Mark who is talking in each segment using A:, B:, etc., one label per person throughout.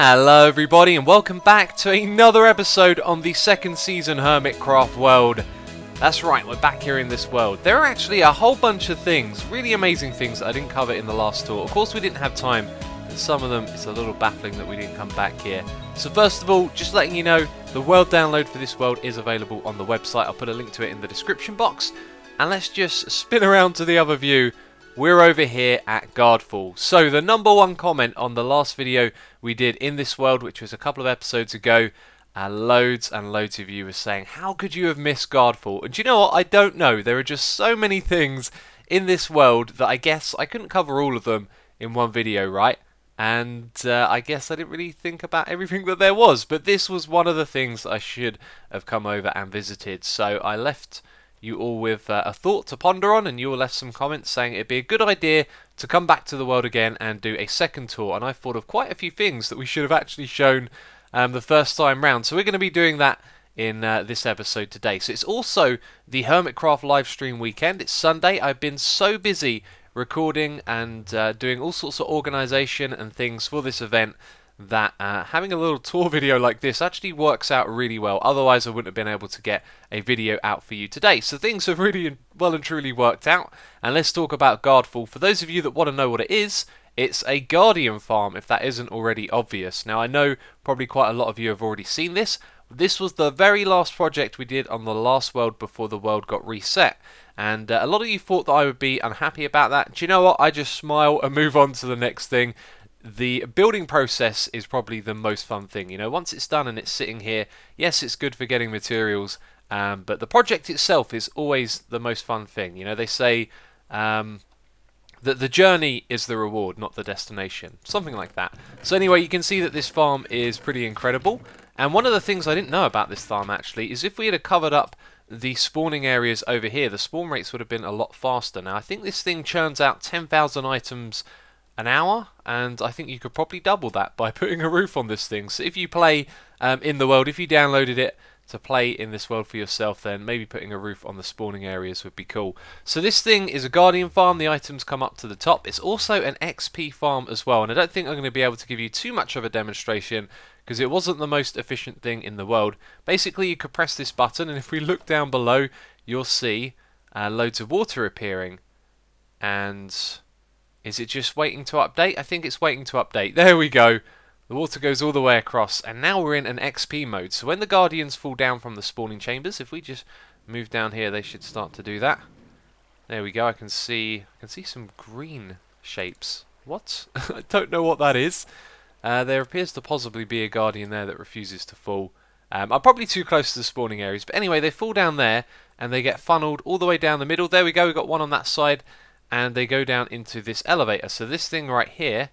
A: Hello everybody and welcome back to another episode on the second season Hermitcraft world. That's right, we're back here in this world. There are actually a whole bunch of things, really amazing things that I didn't cover in the last tour. Of course we didn't have time, and some of them it's a little baffling that we didn't come back here. So first of all, just letting you know, the world download for this world is available on the website. I'll put a link to it in the description box. And let's just spin around to the other view. We're over here at Guardfall. So the number one comment on the last video we did in this world, which was a couple of episodes ago, loads and loads of you were saying, how could you have missed Guardfall? And do you know what? I don't know. There are just so many things in this world that I guess I couldn't cover all of them in one video, right? And I guess I didn't really think about everything that there was. But this was one of the things I should have come over and visited. So I left you all with a thought to ponder on, and you all left some comments saying it'd be a good idea to come back to the world again and do a second tour. And I thought of quite a few things that we should have actually shown the first time round. So we're going to be doing that in this episode today. So it's also the Hermitcraft live stream weekend. It's Sunday. I've been so busy recording and doing all sorts of organisation and things for this event that having a little tour video like this actually works out really well. Otherwise I wouldn't have been able to get a video out for you today. So things have really well and truly worked out. And let's talk about Guardfall. For those of you that want to know what it is, it's a Guardian farm, if that isn't already obvious. Now I know probably quite a lot of you have already seen this. This was the very last project we did on the last world before the world got reset. And a lot of you thought that I would be unhappy about that. Do you know what? I just smile and move on to the next thing. The building process is probably the most fun thing. You know, once it's done and it's sitting here, yes, it's good for getting materials, but the project itself is always the most fun thing. You know, they say that the journey is the reward, not the destination. Something like that. So anyway, you can see that this farm is pretty incredible. And one of the things I didn't know about this farm actually is if we had covered up the spawning areas over here, the spawn rates would have been a lot faster. Now I think this thing churns out 10,000 items an hour, and I think you could probably double that by putting a roof on this thing. So if you play in the world, if you downloaded it to play in this world for yourself, then maybe putting a roof on the spawning areas would be cool. So this thing is a Guardian farm. The items come up to the top. It's also an XP farm as well, and I don't think I'm going to be able to give you too much of a demonstration because it wasn't the most efficient thing in the world. Basically you could press this button, and if we look down below you'll see loads of water appearing. And is it just waiting to update? I think it's waiting to update. There we go. The water goes all the way across, and now we're in an XP mode. So when the Guardians fall down from the spawning chambers, if we just move down here, they should start to do that. There we go. I can see some green shapes. What? I don't know what that is. There appears to possibly be a Guardian there that refuses to fall. I'm probably too close to the spawning areas, but anyway, they fall down there and they get funneled all the way down the middle. There we go. We've got one on that side. And they go down into this elevator. So this thing right here,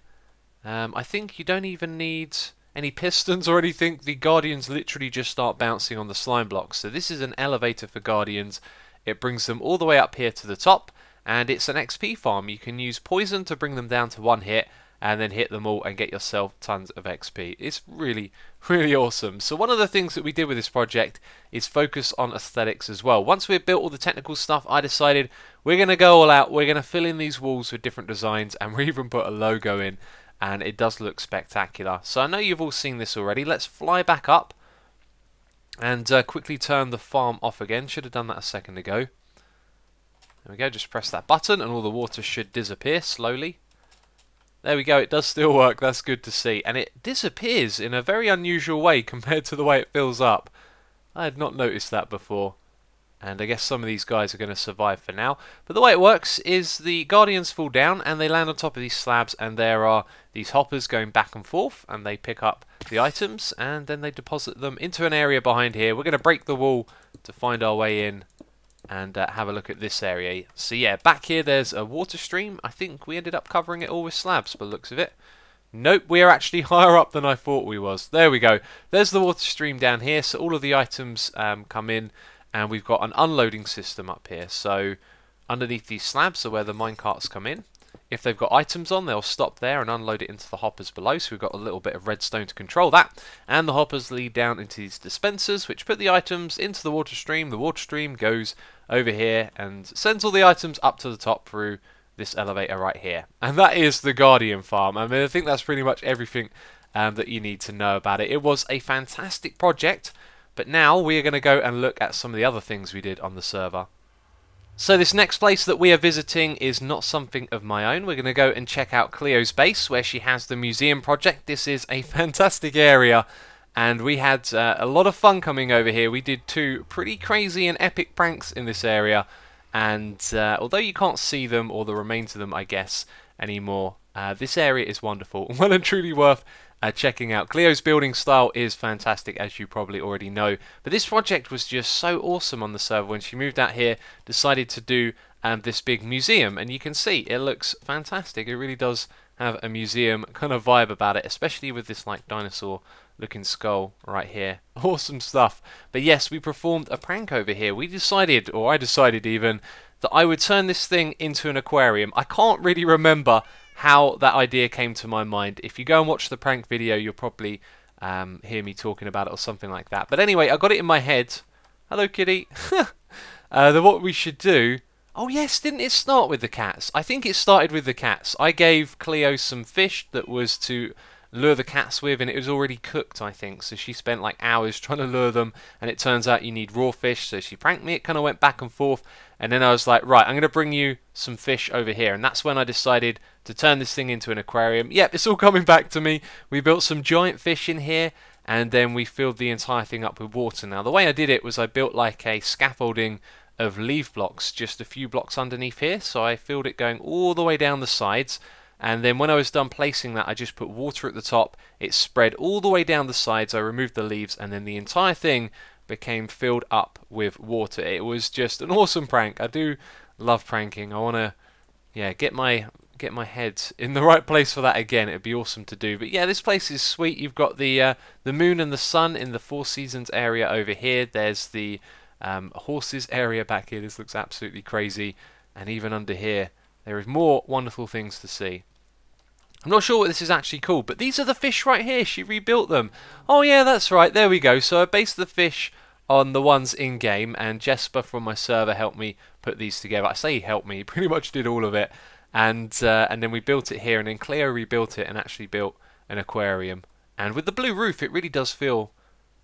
A: I think you don't even need any pistons or anything. The Guardians literally just start bouncing on the slime blocks. So this is an elevator for Guardians. It brings them all the way up here to the top. And it's an XP farm. You can use poison to bring them down to one hit, and then hit them all and get yourself tons of XP. It's really, really awesome. So one of the things that we did with this project is focus on aesthetics as well. Once we've built all the technical stuff, I decided we're going to go all out. We're going to fill in these walls with different designs, and we even put a logo in, and it does look spectacular. So I know you've all seen this already. Let's fly back up and quickly turn the farm off again. Should have done that a second ago. There we go. Just press that button and all the water should disappear slowly. There we go, it does still work, that's good to see. And it disappears in a very unusual way compared to the way it fills up. I had not noticed that before. And I guess some of these guys are going to survive for now. But the way it works is the Guardians fall down and they land on top of these slabs, and there are these hoppers going back and forth, and they pick up the items and then they deposit them into an area behind here. We're going to break the wall to find our way in and have a look at this area. So yeah, back here there's a water stream. I think we ended up covering it all with slabs by the looks of it. Nope, we are actually higher up than I thought we was. There we go. There's the water stream down here. So all of the items come in, and we've got an unloading system up here. So underneath these slabs are where the minecarts come in. If they've got items on, they'll stop there and unload it into the hoppers below. So we've got a little bit of redstone to control that. And the hoppers lead down into these dispensers, which put the items into the water stream. The water stream goes over here and sends all the items up to the top through this elevator right here. And that is the Guardian farm. I mean, I think that's pretty much everything that you need to know about it. It was a fantastic project, but now we are going to go and look at some of the other things we did on the server. So this next place that we are visiting is not something of my own. We're going to go and check out Cleo's base where she has the museum project. This is a fantastic area and we had a lot of fun coming over here. We did 2 pretty crazy and epic pranks in this area, and although you can't see them, or the remains of them I guess, anymore, this area is wonderful. Well and truly worth checking out. Cleo's building style is fantastic, as you probably already know, but this project was just so awesome on the server. When she moved out here, decided to do this big museum, and you can see it looks fantastic. It really does have a museum kind of vibe about it, especially with this like dinosaur looking skull right here. Awesome stuff. But yes, we performed a prank over here. We decided, or I decided even, that I would turn this thing into an aquarium. I can't really remember how that idea came to my mind. If you go and watch the prank video, you'll probably hear me talking about it or something like that. But anyway, I got it in my head. Hello, kitty. That what we should do... Oh yes, didn't it start with the cats? I think it started with the cats. I gave Cleo some fish that was to lure the cats with, and it was already cooked, I think. So she spent like hours trying to lure them, and it turns out you need raw fish. So she pranked me. It kind of went back and forth. And then I was like, right, I'm going to bring you some fish over here. And that's when I decided to turn this thing into an aquarium. Yep, it's all coming back to me. We built some giant fish in here, and then we filled the entire thing up with water. Now, the way I did it was I built like a scaffolding of leaf blocks, just a few blocks underneath here. So I filled it going all the way down the sides. And then when I was done placing that, I just put water at the top. It spread all the way down the sides. I removed the leaves, and then the entire thing became filled up with water. It was just an awesome prank. I do love pranking. I want to, yeah, get my head in the right place for that again. It'd be awesome to do. But yeah, this place is sweet. You've got the moon and the sun in the Four Seasons area over here. There's the horses area back here. This looks absolutely crazy. And even under here, there is more wonderful things to see. I'm not sure what this is actually called, but these are the fish right here. She rebuilt them. Oh yeah, that's right. There we go. So I based the fish on the ones in-game, and Jesper from my server helped me put these together. I say he helped me. He pretty much did all of it. And then we built it here, and then Cleo rebuilt it and actually built an aquarium. And with the blue roof, it really does feel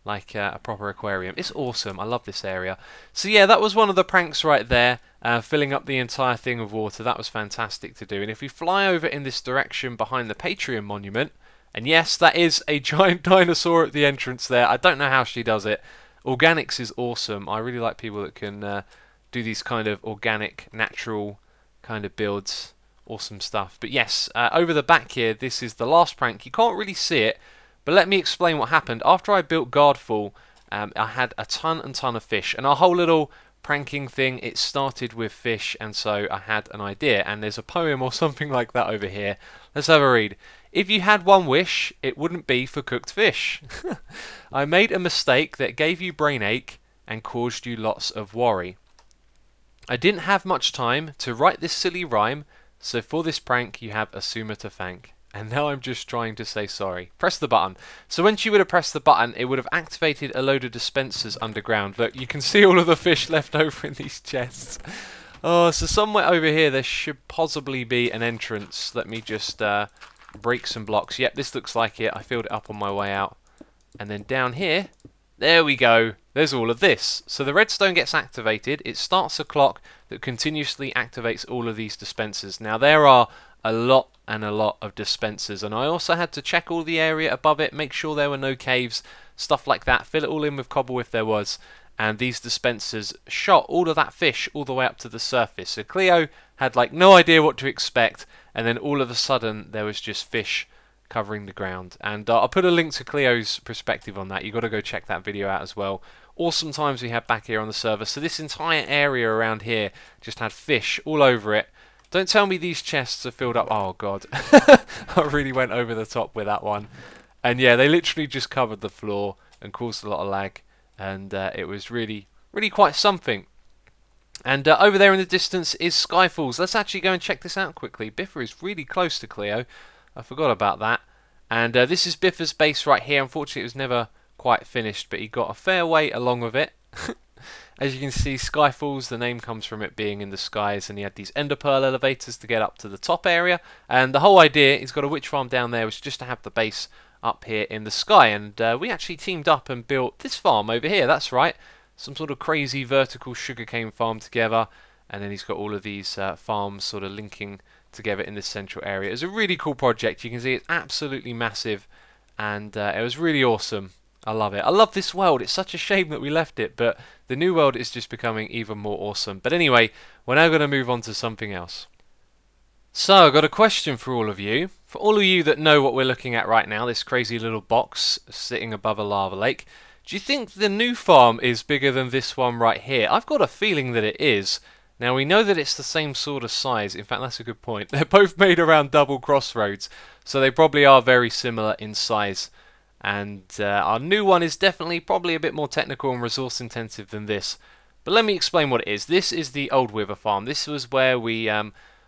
A: like a proper aquarium. It's awesome. I love this area. So yeah, that was one of the pranks right there. Filling up the entire thing with water. That was fantastic to do. And if we fly over in this direction behind the Patreon monument, and yes, that is a giant dinosaur at the entrance there. I don't know how she does it. Organics is awesome. I really like people that can do these kind of organic, natural kind of builds. Awesome stuff. But yes, over the back here, this is the last prank. You can't really see it, but let me explain what happened. After I built Guardfall, I had a ton of fish, and our whole little pranking thing, it started with fish, and so I had an idea, and there's a poem or something like that over here. Let's have a read. If you had one wish, it wouldn't be for cooked fish. I made a mistake that gave you brain ache and caused you lots of worry. I didn't have much time to write this silly rhyme, so for this prank you have Xisuma to thank. And now I'm just trying to say sorry. Press the button. So when she would have pressed the button, it would have activated a load of dispensers underground. Look, you can see all of the fish left over in these chests. Oh, so somewhere over here there should possibly be an entrance. Let me just break some blocks. Yep, this looks like it. I filled it up on my way out. And then down here, there we go. There's all of this. So the redstone gets activated. It starts a clock that continuously activates all of these dispensers. Now there are a lot of dispensers, and I also had to check all the area above it, make sure there were no caves, stuff like that, fill it all in with cobble if there was, and these dispensers shot all of that fish all the way up to the surface. So Cleo had like no idea what to expect, and then all of a sudden there was just fish covering the ground. And I'll put a link to Cleo's perspective on that. You've got to go check that video out as well. Awesome times we had back here on the server. So this entire area around here just had fish all over it. Don't tell me these chests are filled up. Oh god. I really went over the top with that one. And yeah, they literally just covered the floor and caused a lot of lag. And it was really quite something. And over there in the distance is Skyfalls. Let's actually go and check this out quickly. Biffa is really close to Cleo. I forgot about that. And this is Biffa's base right here. Unfortunately, it was never quite finished, but he got a fair way along with it. As you can see, Skyfalls, the name comes from it being in the skies, and he had these ender pearl elevators to get up to the top area. And the whole idea, he's got a witch farm down there, was just to have the base up here in the sky. And we actually teamed up and built this farm over here. That's right, some sort of crazy vertical sugarcane farm together. And then he's got all of these farms sort of linking together in this central area. It's a really cool project. You can see it's absolutely massive, and it was really awesome. I love it. I love this world. It's such a shame that we left it, but the new world is just becoming even more awesome. But anyway, we're now going to move on to something else. So, I've got a question for all of you. For all of you that know what we're looking at right now, this crazy little box sitting above a lava lake, do you think the new farm is bigger than this one right here? I've got a feeling that it is. Now, we know that it's the same sort of size. In fact, that's a good point. They're both made around double crossroads, so they probably are very similar in size. And our new one is definitely probably a bit more technical and resource intensive than this. But let me explain what it is. This is the old Wither farm. This was where we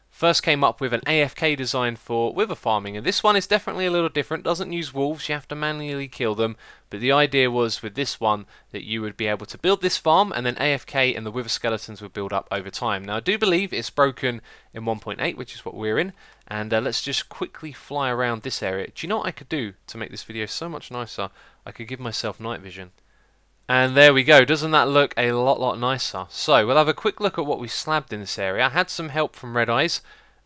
A: first came up with an AFK design for wither farming, and this one is definitely a little different. Doesn't use wolves, you have to manually kill them, but the idea was with this one that you would be able to build this farm and then AFK and the wither skeletons would build up over time. Now I do believe it's broken in 1.8, which is what we're in, and let's just quickly fly around this area. Do you know what I could do to make this video so much nicer? I could give myself night vision. And there we go. Doesn't that look a lot nicer? So we'll have a quick look at what we slabbed in this area. I had some help from Red Eyes,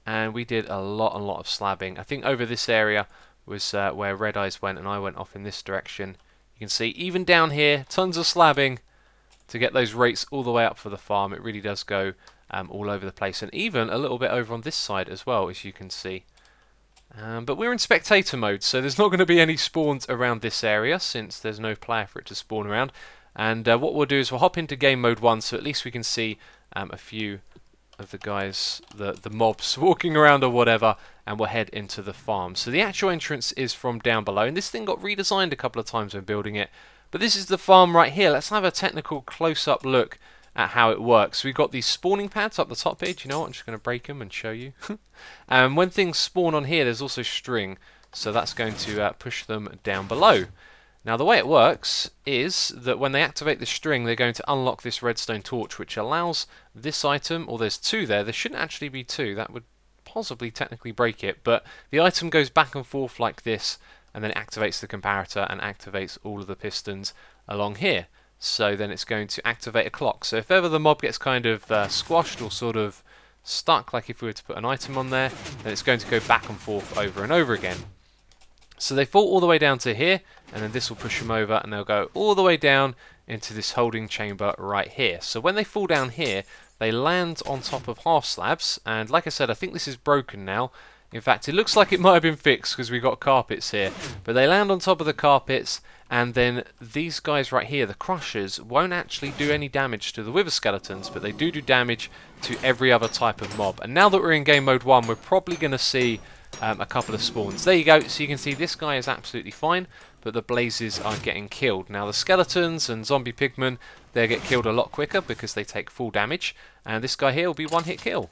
A: and we did a lot of slabbing. I think over this area was where Red Eyes went, and I went off in this direction. You can see even down here, tons of slabbing to get those rates all the way up for the farm. It really does go all over the place, and even a little bit over on this side as well, as you can see. But we're in spectator mode, so there's not going to be any spawns around this area since there's no player for it to spawn around. And what we'll do is we'll hop into game mode 1, so at least we can see a few of the guys, the mobs walking around or whatever, and we'll head into the farm. So the actual entrance is from down below, and this thing got redesigned a couple of times when building it. But this is the farm right here. Let's have a technical close-up look at how it works. We've got these spawning pads up the top here. Do you know what? I'm just going to break them and show you. And when things spawn on here, there's also string, so that's going to push them down below. Now the way it works is that when they activate the string, they're going to unlock this redstone torch, which allows this item, or there's two there shouldn't actually be two, that would possibly technically break it, but the item goes back and forth like this, and then it activates the comparator and activates all of the pistons along here. So then it's going to activate a clock. So if ever the mob gets kind of squashed or sort of stuck, like if we were to put an item on there, then it's going to go back and forth over and over again. So they fall all the way down to here, and then this will push them over, and they'll go all the way down into this holding chamber right here. So when they fall down here, they land on top of half slabs, and like I said, I think this is broken now. In fact, it looks like it might have been fixed because we've got carpets here. But they land on top of the carpets, and then these guys right here, the crushers, won't actually do any damage to the wither skeletons, but they do damage to every other type of mob. And now that we're in game mode 1, we're probably going to see a couple of spawns. There you go. So you can see this guy is absolutely fine, but the blazes are getting killed. Now the skeletons and zombie pigmen, they get killed a lot quicker because they take full damage, and this guy here will be one hit kill.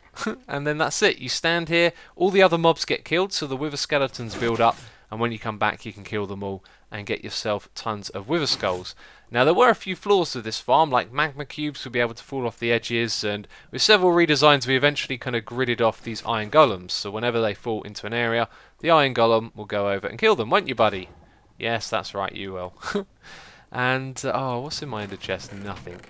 A: And then that's it. You stand here, all the other mobs get killed, so the wither skeletons build up, and when you come back you can kill them all and get yourself tons of wither skulls. Now there were a few flaws to this farm, like magma cubes would be able to fall off the edges, and with several redesigns we eventually kind of gridded off these iron golems, so whenever they fall into an area, the iron golem will go over and kill them, won't you, buddy? Yes, that's right, you will. And, oh, what's in my ender chest? Nothing.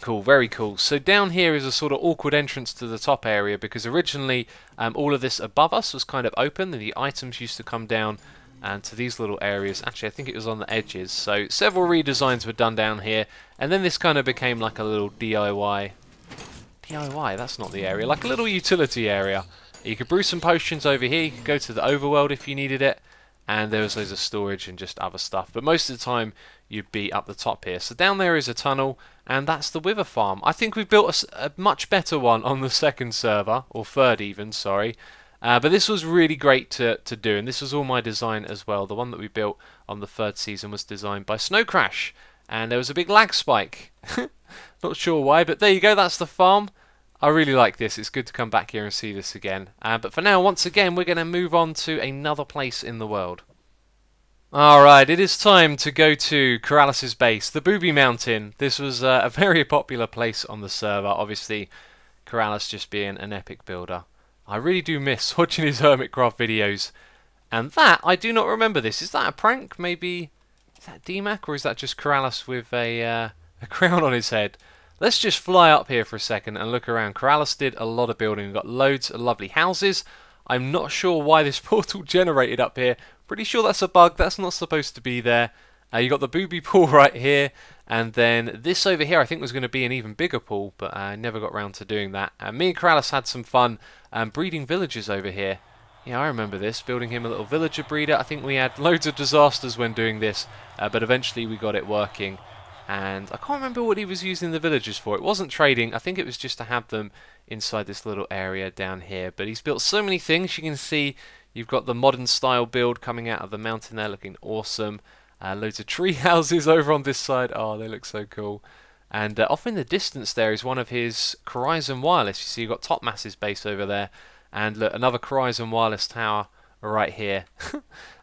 A: Cool, very cool. So down here is a sort of awkward entrance to the top area, because originally all of this above us was kind of open, and the items used to come down and to these little areas. Actually, I think it was on the edges. So several redesigns were done down here, and then this kind of became like a little DIY. DIY, that's not the area. Like a little utility area. You could brew some potions over here. You could go to the overworld if you needed it. And there was loads of storage and just other stuff. But most of the time, you'd be up the top here. So down there is a tunnel, and that's the wither farm. I think we've built a much better one on the second server, or third even, sorry. But this was really great to do, and this was all my design as well. The one that we built on the third season was designed by Snow Crash, and there was a big lag spike. Not sure why, but there you go, that's the farm. I really like this. It's good to come back here and see this again. But for now, once again, we're going to move on to another place in the world. Alright, it is time to go to Corrales' base, the Booby Mountain. This was a very popular place on the server, obviously Corrales just being an epic builder. I really do miss watching his Hermitcraft videos. And that, I do not remember this. Is that a prank? Maybe, is that DMAC or is that just Corrales with a crown on his head? Let's just fly up here for a second and look around. Corrales did a lot of building. We've got loads of lovely houses. I'm not sure why this portal generated up here. Pretty sure that's a bug. That's not supposed to be there. You got the booby pool right here. And then this over here I think was going to be an even bigger pool, but I never got around to doing that. Me and Corrales had some fun breeding villagers over here. Yeah, I remember this, building him a little villager breeder. I think we had loads of disasters when doing this, but eventually we got it working. And I can't remember what he was using the villagers for. It wasn't trading, I think it was just to have them inside this little area down here. But he's built so many things. You can see you've got the modern style build coming out of the mountain there, looking awesome. Loads of tree houses over on this side. Oh, they look so cool. And off in the distance there is one of his Horizon Wireless. You see you've got Topmass's base over there. And look, another Horizon Wireless tower right here.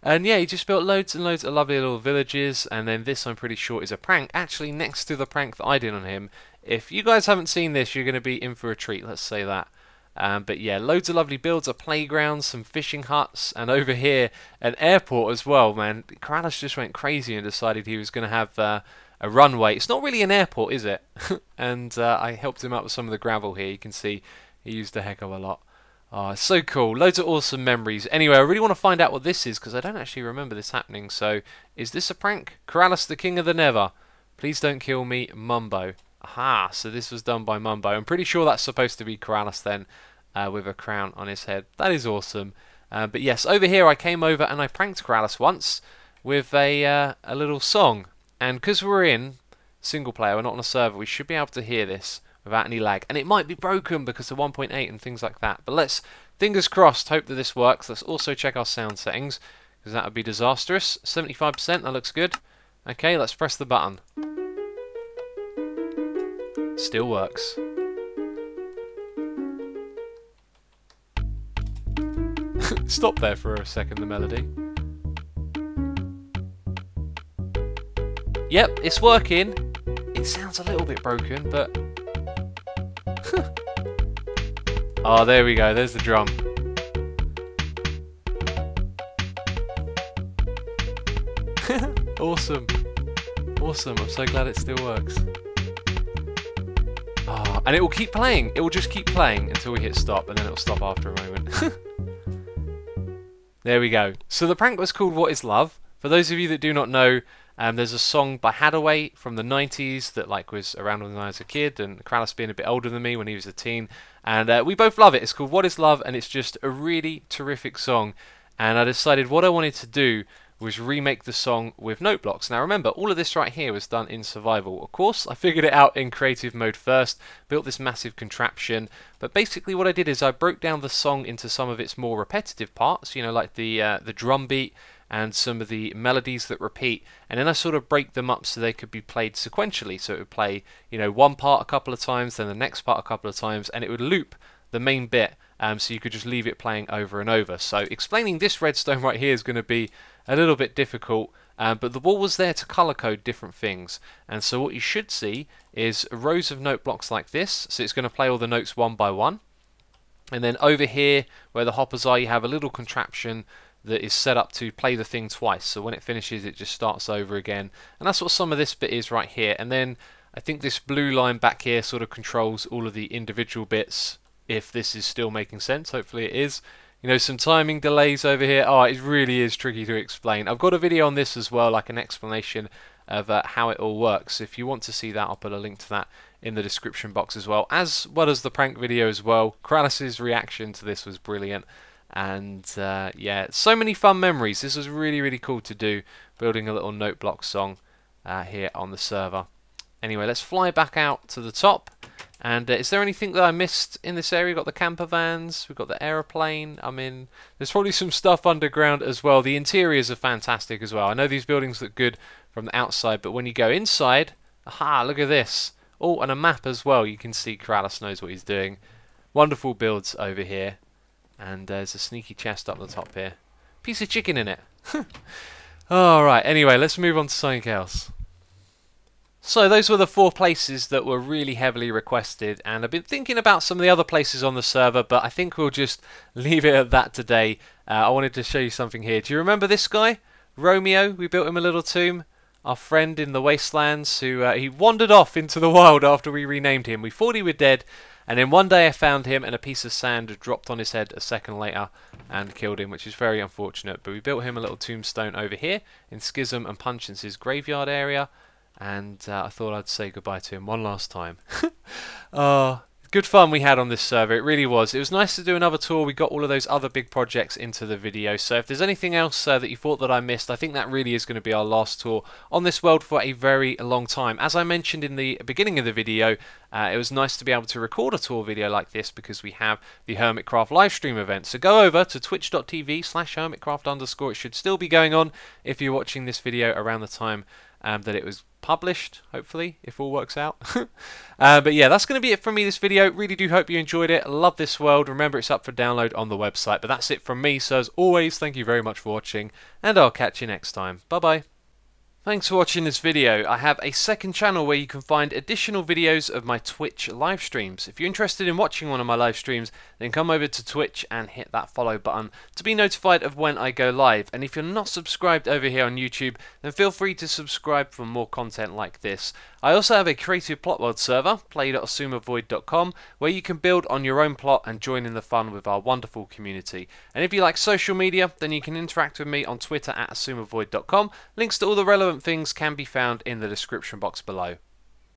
A: And yeah, he just built loads and loads of lovely little villages. And then this, I'm pretty sure, is a prank. Actually, next to the prank that I did on him. If you guys haven't seen this, you're going to be in for a treat, let's say that. But yeah, loads of lovely builds, a playground, some fishing huts, and over here, an airport as well, man. Corrales just went crazy and decided he was going to have a runway. It's not really an airport, is it? And I helped him out with some of the gravel here. You can see he used a heck of a lot. Oh, it's so cool. Loads of awesome memories. Anyway, I really want to find out what this is, because I don't actually remember this happening. So, is this a prank? Corrales, the king of the Never. Please don't kill me, Mumbo. Aha, so this was done by Mumbo. I'm pretty sure that's supposed to be Corrales then, with a crown on his head. That is awesome. But yes, over here I came over and I pranked Corrales once with a little song. And because we're in single player, we're not on a server, we should be able to hear this without any lag. And it might be broken because of 1.8 and things like that. But let's, fingers crossed, hope that this works. Let's also check our sound settings, because that would be disastrous. 75%, that looks good. Okay, let's press the button. Still works. Stop there for a second, the melody. Yep, it's working. It sounds a little bit broken, but... Oh, there we go, there's the drum. Awesome. Awesome, I'm so glad it still works. Oh, and it will keep playing. It will just keep playing until we hit stop, and then it will stop after a moment. There we go. So the prank was called What Is Love? For those of you that do not know, there's a song by Hadaway from the 90s that was around when I was a kid, and Corrales being a bit older than me when he was a teen, and we both love it. It's called What Is Love, and it's just a really terrific song. And I decided what I wanted to do was remake the song with note blocks. Now remember, all of this right here was done in survival. Of course, I figured it out in creative mode first, built this massive contraption, but basically what I did is I broke down the song into some of its more repetitive parts, you know, like the drum beat and some of the melodies that repeat, and then I sort of break them up so they could be played sequentially. So it would play, you know, one part a couple of times, then the next part a couple of times, and it would loop the main bit, so you could just leave it playing over and over. So explaining this redstone right here is going to be a little bit difficult, but the wall was there to color code different things, and so what you should see is rows of note blocks like this. So it's going to play all the notes one by one, and then over here where the hoppers are, you have a little contraption that is set up to play the thing twice. So when it finishes, it just starts over again, and that's what some of this bit is right here. And then I think this blue line back here sort of controls all of the individual bits, if this is still making sense. Hopefully it is. You know, some timing delays over here. Oh, it really is tricky to explain. I've got a video on this as well, like an explanation of how it all works. If you want to see that, I'll put a link to that in the description box as well as the prank video as well. Corrales' reaction to this was brilliant. And yeah, so many fun memories. This was really, really cool to do, building a little note block song here on the server. Anyway, let's fly back out to the top. And is there anything that I missed in this area? We've got the camper vans, we've got the aeroplane. I mean, there's probably some stuff underground as well. The interiors are fantastic as well. I know these buildings look good from the outside, but when you go inside, aha, look at this. Oh, and a map as well. You can see Corrales knows what he's doing. Wonderful builds over here. And there's a sneaky chest up the top here. Piece of chicken in it. Alright, anyway, let's move on to something else. So those were the 4 places that were really heavily requested, and I've been thinking about some of the other places on the server, but I think we'll just leave it at that today. I wanted to show you something here. Do you remember this guy? Romeo, we built him a little tomb. Our friend in the wastelands who he wandered off into the wild after we renamed him. We thought he was dead, and then one day I found him and a piece of sand dropped on his head a second later and killed him, which is very unfortunate. But we built him a little tombstone over here in Schism and Punch's graveyard area. And I thought I'd say goodbye to him one last time. Good fun we had on this server, it really was. It was nice to do another tour. We got all of those other big projects into the video. So if there's anything else that you thought that I missed, I think that really is going to be our last tour on this world for a very long time. As I mentioned in the beginning of the video, it was nice to be able to record a tour video like this because we have the Hermitcraft livestream event. So go over to twitch.tv/hermitcraft_. It should still be going on if you're watching this video around the time that it was published, hopefully, if all works out. But yeah, that's going to be it from me this video. Really do hope you enjoyed it. Love this world. Remember, it's up for download on the website. But that's it from me. So as always, thank you very much for watching, and I'll catch you next time. Bye bye. Thanks for watching this video. I have a second channel where you can find additional videos of my Twitch live streams. If you're interested in watching one of my live streams, then come over to Twitch and hit that follow button to be notified of when I go live. And if you're not subscribed over here on YouTube, then feel free to subscribe for more content like this. I also have a creative plot world server, play.xisumavoid.com, where you can build on your own plot and join in the fun with our wonderful community. And if you like social media, then you can interact with me on Twitter at xisumavoid.com. Links to all the relevant things can be found in the description box below.